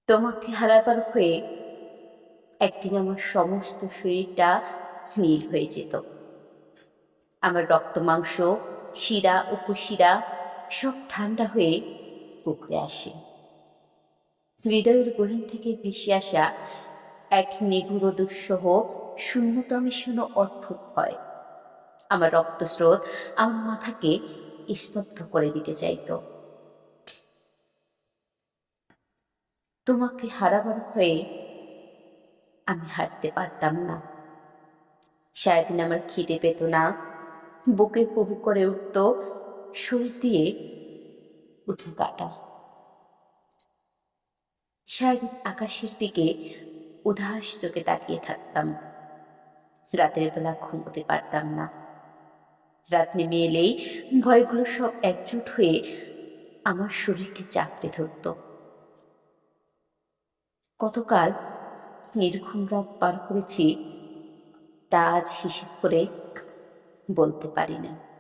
তোমাকে হারাবার হয়ে একদিন আমার সমস্ত শরীরটা নীল হয়ে যেত। আমার রক্ত মাংস, শিরা উপশিরা সব ঠান্ডা হয়ে পুকুরে আসে। হৃদয়ের গহীন থেকে ভেসে আসা এক নিগুড় দুঃসহ শূন্যতা মিশানো অদ্ভুত ভয় আমার রক্তস্রোত আমার মাথাকে স্তব্ধ করে দিতে চাইত। তোমাকে হারাবার হয়ে আমি হারতে পারতাম না। সারাদিন আমার খিদে পেত না, বুকে কুহু করে উঠত, শরীর দিয়ে উঠে কাটা। সারাদিন আকাশের দিকে উদাস চোখে তাকিয়ে থাকতাম। রাতের বেলা ঘুমোতে পারতাম না। রাত নেমে এলেই ভয়গুলো সব একজোট হয়ে আমার শরীরকে চাপড়ে ধরত। কতকাল নির্ঘুম রাত পার করেছি তা আজ হিসেব করে বলতে পারি না।